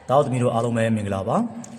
တောက်သမီးတို့အားလုံးပဲမင်္ဂလာပ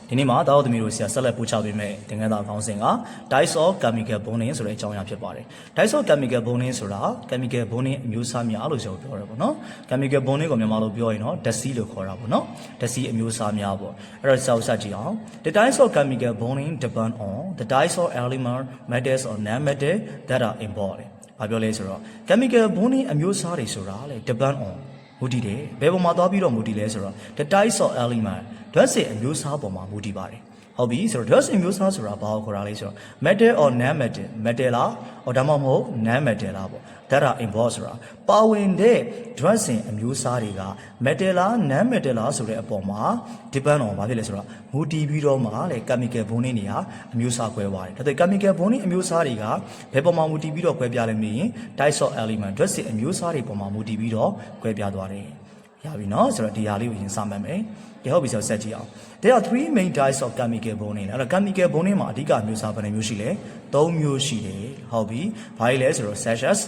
ါဒီနေ့မှာတောက်သမီးတို့ဆရာဆက်လက်ပို့ချပေးမယ့်သင်ခန်းစာခေါင်းစဉ်က Types of Chemical Bonding ဆိုတဲ့အကြောင်းအရာဖြစ်ပါတယ် Types of Chemical Bonding ဆိုတာ Chemical Bonding အမျိုးအစားများလို့ကျွန်တော်ပြောရပါတော့ Chemical Bonding ကိုမြန်မာလိုပြောရင်တော့ ဓာတ်ဆီးလို့ခေါ်တာပေါ့နော်ဓာတ်ဆီးအမျိုးအစားများပေါ့အဲ့တော့စောက်ကြည့်အောင် The types of chemical bonding depend on the types of element metals or non-metal that are involved ဘာပြောလဲဆိုတော့ Chemical Bonding အမျိုးအစားတွေဆိုတာလေ depend on မူတည်တယ်ဘယ်ပေါ်မှာသွားပြီးတော့မူတည်လဲဆိုတော့ the types of element ဓာတ်စစ်အမျိုးအစားပေါ်မှာမူတည်ပါတယ်ဟုတ်ပြီဆိုတော့ဓာတ်စစ်အမျိုးအစားဆိုတာဘာကိုခေါ်တာလဲဆိုတော့ metal or non metal metal လားor ဒါမှမဟုတ် non metal လားပေါ့ that are involved ဆိုတာပါဝင်တဲ့ဓာတ်စစ်အမျိုးအစားတွေက metal လား non metal လားဆိုတဲ့အပေါ်မှာ depend on ဘာဖြစ်လဲဆိုတော့မူတည်ပြီးတော့မှလေ chemical bonding တွေဟာအမျိုးအစားကွဲသွားတယ်ဒါပေမဲ့ chemical bonding အမျိုးအစားတွေကဘယ်ပေါ်မှာမူတည်ပြီးတော့ကွဲပြားလဲမင်း types of element ဓာတ်စစ်အမျိုးအစားတွေပေါ်မှာမူတည်ပြီးတော့ကွဲပြားသွားတယ်ရပြီနော်ဆိုတော့ဒီဟာလေးကိုရင်စမှတ်မယ်ဒီဟုတ်ပြီဆိုတော့ဆက်ကြည့်အောင် There are three main types of chemical bonding အဲ့တော့ chemical bonding မှာအဓိကအမျိုးအစားဘယ်နှမျိုးရှိလဲ3မျိုးရှိတယ်ဟုတ်ပြီဘာကြီးလဲဆိုတော့ such as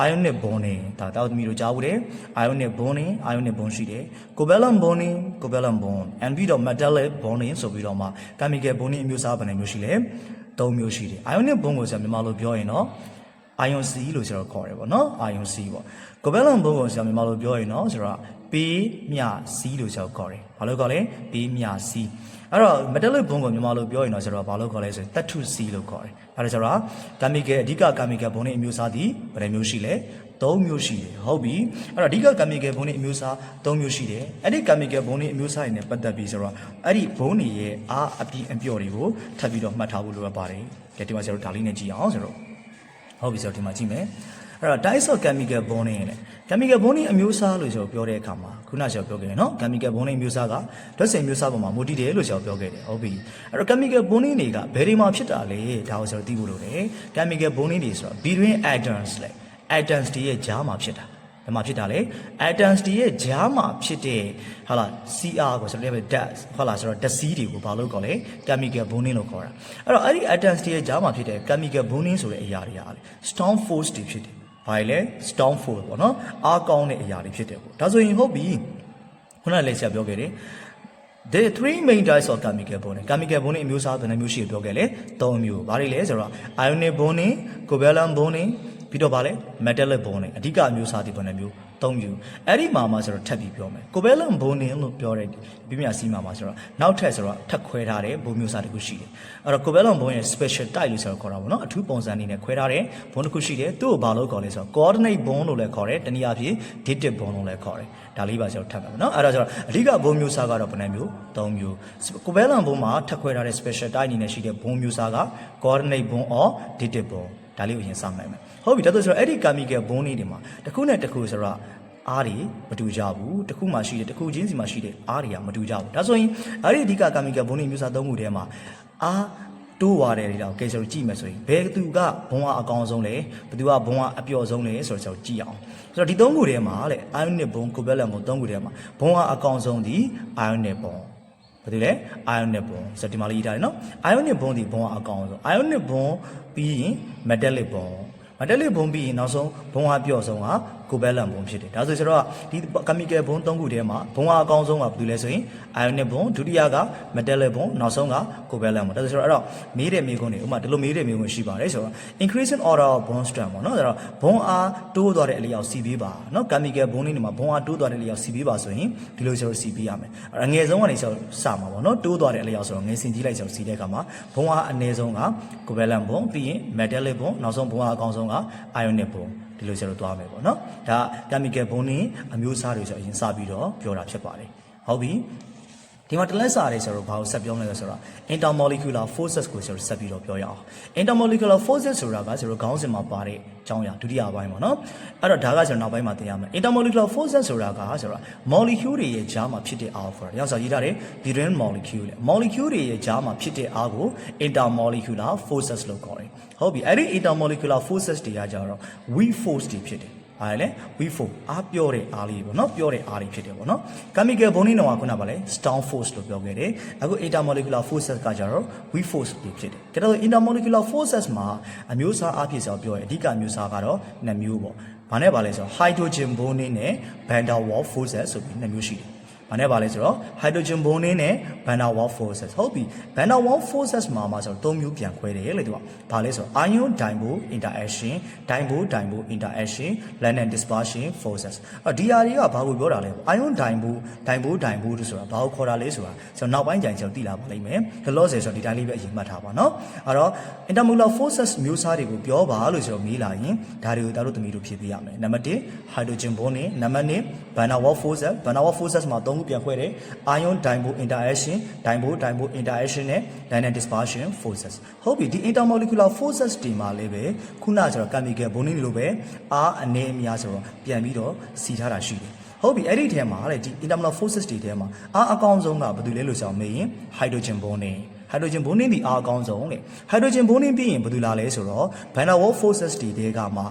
ionic bonding ဒါတောက်သမီးတို့ကြားဘူးတယ် ionic bond ရှိတယ် covalent bond and ပြီးတော့ metallic bonding ဆိုပြီးတော့မှ chemical bonding အမျိုးအစားဘယ်နှမျိုးရှိလဲ3မျိုးရှိတယ် ionic bond ကိုဆိုမြန်မာလိုပြောရင်တော့ion C လို့ကျွန်တော်ခေါ်တယ်ပေါ့နော် ion C ပေါ့ covalent bond ကိုကျွန်တော်မြန်မာလိုပြောရင်တော့ဆိုတော့ P မြ C လို့ကျွန်တော်ခေါ်တယ်ဘာလို့ခေါ်လဲ P မြ C အဲ့တော့ metallic bond ကိုမြန်မာလိုပြောရင်တော့ကျွန်တော်ဘာလို့ခေါ်လဲဆိုရင်သတ္တု C လို့ခေါ်တယ်အဲ့ဒါဆိုတော့ chemical အဓိက chemical bond အမျိုးအစားဒီဘယ်နှမျိုးရှိလဲ3မျိုးရှိတယ်ဟုတ်ပြီအဲ့တော့အဓိက chemical bond အမျိုးအစား3မျိုးရှိတယ်အဲ့ဒီ chemical bond အမျိုးအစားတွေနဲ့ပတ်သက်ပြီးဆိုတော့အဲ့ဒီ bond တွေရဲ့အားအပြည့်အပြော့တွေကိုထပ်ပြီးတော့မှတ်ထားဖို့လိုအပ်ပါတယ်ဒီမှာကျွန်တော်ဒါလေးနဲ့ကြည့်အောင်ဆိုတော့ဟုတ်ပြီဆိုတော့ဒီမှာကြည့်မယ်အဲ့တော့ types of chemical bonding လေ chemical bonding အမျိုးအစားလို့ကျွန်တော်ပြောတဲ့အခါမှာခုနကျွန်တော်ပြောခဲ့တယ်နော် chemical bonding အမျိုးအစားကဓာတ်စိန်မျိုးအစားပေါ်မှာမူတည်တယ်လို့ကျွန်တော်ပြောခဲ့တယ်ဟုတ်ပြီအဲ့တော့ chemical bonding တွေကဘယ်တွေမှာဖြစ်တာလဲဒါကိုကျွန်တော်သိဖို့လိုတယ် chemical bonding တွေဆိုတော့ between atoms လေ atoms တွေရဲ့ကြားမှာဖြစ်တာဘယ်မှာဖြစ်တာလဲ atoms တွေရဲ့ကြားမှာဖြစ်တဲ့ဟာလား CR ကိုဆိုတော့ ဓာတ်ဟုတ်လားဆိုတော့ဓာတ်ဆီးတွေကိုဘာလို့ခေါ်လဲ chemical bonding လို့ခေါ်တာအဲ့တော့အဲ့ဒီ atoms တွေရဲ့ကြားမှာဖြစ်တဲ့ chemical bonding ဆိုတဲ့အရာတွေကလေ strong force တွေဖြစ်တယ်ဘာလဲ strong force ပေါ့နော်အားကောင်းတဲ့အရာတွေဖြစ်တယ်ပေါ့ဒါဆိုရင်ဟုတ်ပြီခုနလည်းဆရာပြောခဲ့တယ် The three main types of chemical bonding အမျိုးအစားဘယ်နှမျိုးရှိပြောခဲ့လဲ3မျိုးဘာတွေလဲဆိုတော့ ionic bonding covalent bonding ပြီးတော့ဗာလဲ metallic bonding အဓိကအမျိုးအစားဒီဘယ်နှမျိုး3မျိုးအဲ့ဒီမှာဆိုတော့ထပ်ပြီးပြောမယ် covalent bonding လို့ပြောတဲ့ပြမြစီမှာဆိုတော့နောက်ထပ်ဆိုတော့ထပ်ခွဲထားတဲ့ဘုံမျိုးစားတစ်ခုရှိတယ်အဲ့တော့ covalent bond ရဲ့ special type လို့ဆိုတော့ခေါ်တာပေါ့နော်အထူးပုံစံအနေနဲ့ခွဲထားတဲ့ဘုံတစ်ခုရှိတယ်သူ့ကိုဘာလို့ခေါ်လဲဆိုတော့ coordinate bond လို့လည်းခေါ်တယ်တနည်းအားဖြင့် dative bond လို့လည်းခေါ်တယ်ဒါလေးပါဆိုတော့ထပ်မယ်နော်အဲ့ဒါဆိုတော့အဓိကဘုံမျိုးစားကတော့ဘယ်နှမျိုး3မျိုး covalent bond မှာထပ်ခွဲထားတဲ့ special type အနေနဲ့ရှိတဲ့ဘုံမျိုးစားက coordinate bond or dative bond ဒါလေးကိုရင်စမှတ်မယ်ဟုတ်ပြီဒါဆိုအဲ့ဒီ chemical bond တွေမှာတစ်ခုနဲ့တစ်ခုဆိုတော့အားတွေမတူကြဘူးတစ်ခုမှရှိတယ်တစ်ခုချင်းစီမှာရှိတဲ့အားတွေကမတူကြဘူးဒါဆိုရင်အဲ့ဒီအဓိက chemical bond မျိုးစား3ခုထဲမှာအားတိုးသွားတယ်တော့ကဲဆိုကြည့်မယ်ဆိုရင်ဘယ်သူကဘုံအားအကောင်းဆုံးလဲဘယ်သူကဘုံအားအပျော့ဆုံးလဲဆိုတော့ကြည့်အောင်ဆိုတော့ဒီ3ခုထဲမှာလေ ionic bond covalent bond 3ခုထဲမှာဘုံအားအကောင်းဆုံးဒီ ionic bond ဘာလို့လဲ ionic bond ဆိုတော့ဒီမှာလေးရေးထားတယ်နော် ionic bond ဒီဘုံအားအကောင်းဆုံး ionic bond ပြီးရင် metallic bond ပြီးရင်နောက်ဆုံးဘုံအားပျော့ဆုံးက covalent bond ဖြစ်တယ်ဒါဆိုတော့ဒီ chemical bond 3ခုထဲမှာဘုံအားအကောင်းဆုံးကဘာလို့လဲဆိုရင် ionic bond ဒုတိယက metallic bond နောက်ဆုံးက covalent bond ဒါဆိုတော့အဲ့တော့မေးတဲ့မေးခွန်းတွေဥပမာဒီလိုမေးတဲ့မေးခွန်းရှိပါတယ်ဆိုတော့ increasing order of bond strength ပေါ့နော်ဒါတော့ဘုံအားတိုးသွားတဲ့အလျောက်စီပေးပါနော် chemical bond တွေမှာဘုံအားတိုးသွားတဲ့အလျောက်စီပေးပါဆိုရင်ဒီလိုဆိုတော့စီပေးရမယ်အငယ်ဆုံးကနေဆိုစမှာပေါ့နော်တိုးသွားတဲ့အလျောက်ဆိုတော့ငယ်စင်ကြီးလိုက်ဆိုစီတဲ့အခါမှာဘုံအားအနည်းဆုံးက covalent bond ပြီးရင် metallic bond နောက်ဆုံးဘုံအားအကောင်းဆုံးက ionic bond ဒီလိုကျတော့သွားမယ်ပေါ့နော်ဒါ chemical bonding အမျိုးအစားတွေဆိုအရင်စပြီးတော့ပြောတာဖြစ်ပါတယ်ဟုတ်ပြီဒီမှာတလက်စာတွေဆိုတော့ဘာကိုဆက်ပြောမလဲဆိုတော့ intermolecular forces ကိုဆိုတော့ဆက်ပြီးတော့ပြောရအောင် intermolecular forces ဆိုတာကဆိုတော့ခေါင်းစဉ်မှာပါတဲ့အကြောင်းအရာဒုတိယပိုင်းပေါ့နော်အဲ့တော့ဒါကဆိုတော့နောက်ပိုင်းမှာသိရမယ် intermolecular forces ဆိုတာကဆိုတော့ molecule တွေရဲ့ကြားမှာဖြစ်တဲ့အားကိုရောက်စားရေးထားတယ် between molecule လေ molecule တွေရဲ့ကြားမှာဖြစ်တဲ့အားကို intermolecular forces လို့ခေါ်တယ်ဟုတ်ပြီအဲ့ဒီ intermolecular forces တွေကကြတော့ weak force တွေဖြစ်တယ်အားလေ weak force အားပြောတဲ့အားလေးပေါ့နော်ပြောတဲ့အားလေးဖြစ်တယ်ပေါ့နော် chemical bonding တော့ခုနကပါလေ strong force လို့ပြောခဲ့တယ်အခု intermolecular forces ကကြတော့ weak force တွေဖြစ်တယ်ဒါတော့ intermolecular forces မှာအမျိုးအစားအားဖြင့်ဆိုတော့ပြောရင်အဓိကအမျိုးအစားကတော့2မျိုးပေါ့ဘာနဲ့ပါလဲဆိုတော့ hydrogen bonding နဲ့ van der Waals forces ဆိုပြီး2မျိုးရှိတယ် ဘာနဲ့ပါလဲဆိုတော့ hydrogen bonding နဲ့ van der Waals forces ဟုတ်ပြီ van der Waals forces မှာဆိုတော့၃မျိုးပြန်ခွဲတယ်လေသူကဘာလဲဆိုတော့ ion dipole interaction dipole interaction London dispersion forces ဒီဟာတွေကဘာကိုပြောတာလဲ ion dipole လို့ဆိုတာဘာကိုခေါ်တာလဲဆိုတာကျွန်တော်နောက်ပိုင်းကြိုင်ကျွန်တော်သိလာပါလိမ့်မယ်လောလောဆယ်ဆိုတော့ဒီတိုင်းလေးပဲအရင်မှတ်ထားပါနော်အဲ့တော့ intermolar forces မျိုးစားတွေကိုပြောပါလို့ဆိုတော့မေးလာရင်ဒါတွေကိုဒါတို့သမီးတို့ဖြည့်ပေးရမယ်နံပါတ်1 hydrogen bonding နံပါတ်2 van der Waals forces မှာ၃ခုပြန်ခွဲတယ် ion dipole interaction dipole interaction နဲ့ London dispersion forces ဟုတ်ပြီဒီ intermolecular forces ဒီမှာလေးပဲခုနကျတော့ chemical bonding လိုပဲအားအနေအများဆိုတော့ပြန်ပြီးတော့စီထားတာရှိတယ်ဟုတ်ပြီအဲ့ဒီထဲမှာလေဒီ intermolecular forces တွေထဲမှာအားအကောင်းဆုံးကဘာတူလဲလို့ဆိုအောင်မေးရင် hydrogen bonding ဒီအားအကောင်းဆုံးလေ hydrogen bonding ပြီးရင်ဘာတူလာလဲဆိုတော့ van der Waals forces တွေတဲကမှ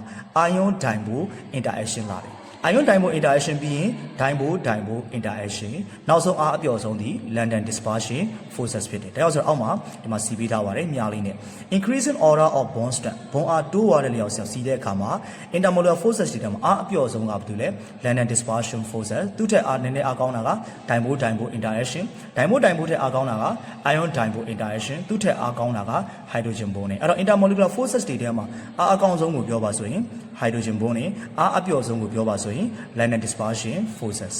ion dipole interaction လာတယ်ion dipole interaction ပြီးရင် dipole interaction နောက်ဆုံးအားအပျော်ဆုံးဒီ London dispersion forces ဖြစ်တယ်ဒါကြောင့်ဆိုတော့အောက်မှာဒီမှာစီးပေးထားပါတယ်မြားလေးနဲ့ increasing order of bond strength ဘွန်အားတိုးသွားတဲ့လျောက်စီးတဲ့အခါမှာ intermolecular forces တွေထဲမှာအားအပျော်ဆုံးကဘာတူလဲ London dispersion forces သူ့ထက်အားနည်းနည်းအားကောင်းတာက dipole interaction dipole ထက်အားကောင်းတာက ion dipole interaction သူ့ထက်အားကောင်းတာက hydrogen bonding အဲ့တော့ intermolecular forces တွေထဲမှာအားအကောင်းဆုံးကိုပြောပါဆိုရင် hydrogen bonding အားအပျော်ဆုံးကိုပြောပါဆိုရင် London dispersion forces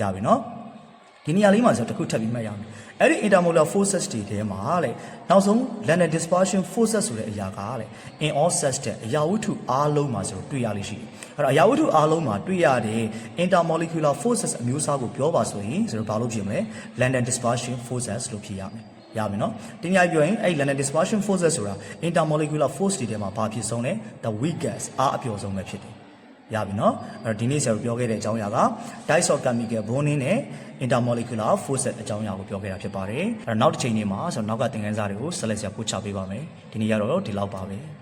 ရပြီနော်ဒီနေရာလေးမှာဆိုတခုထပ်ပြီးမှတ်ရမယ်အဲ့ဒီ intermolecular forces တွေထဲမှာလေနောက်ဆုံး London dispersion forces ဆိုတဲ့အရာကလေ in all sets တဲ့အရာဝတ္ထုအားလုံးမှာဆိုတွေ့ရလိမ့်ရှိတယ်အဲ့တော့အရာဝတ္ထုအားလုံးမှာတွေ့ရတဲ့ intermolecular forces အမျိုးအစားကိုပြောပါဆိုရင်ဆိုတော့ဘာလို့ဖြစ်မလဲ London dispersion forces လို့ဖြစ်ရမယ်ရပြီနော်ဒီညပြောရင်အဲ့ London dispersion forces ဆိုတာ intermolecular force တွေထဲမှာဘာဖြစ်ဆုံးလဲ the weakest အားအပျော်ဆုံးပဲဖြစ်တယ်ရပြီနော်အဲ့တော့ဒီနေ့ဆရာတို့ပြောခဲ့တဲ့အကြောင်းအရာက types of chemical bonding နဲ့ intermolecular forces အကြောင်းအရာကိုပြောခဲ့တာဖြစ်ပါတယ်အဲ့တော့နောက်တစ်ချိန်နေ့မှာဆိုတော့နောက်ကသင်ခန်းစာတွေကိုဆက်လက်ဆရာပို့ချပေးပါမယ်ဒီနေ့ကတော့ဒီလောက်ပါပဲ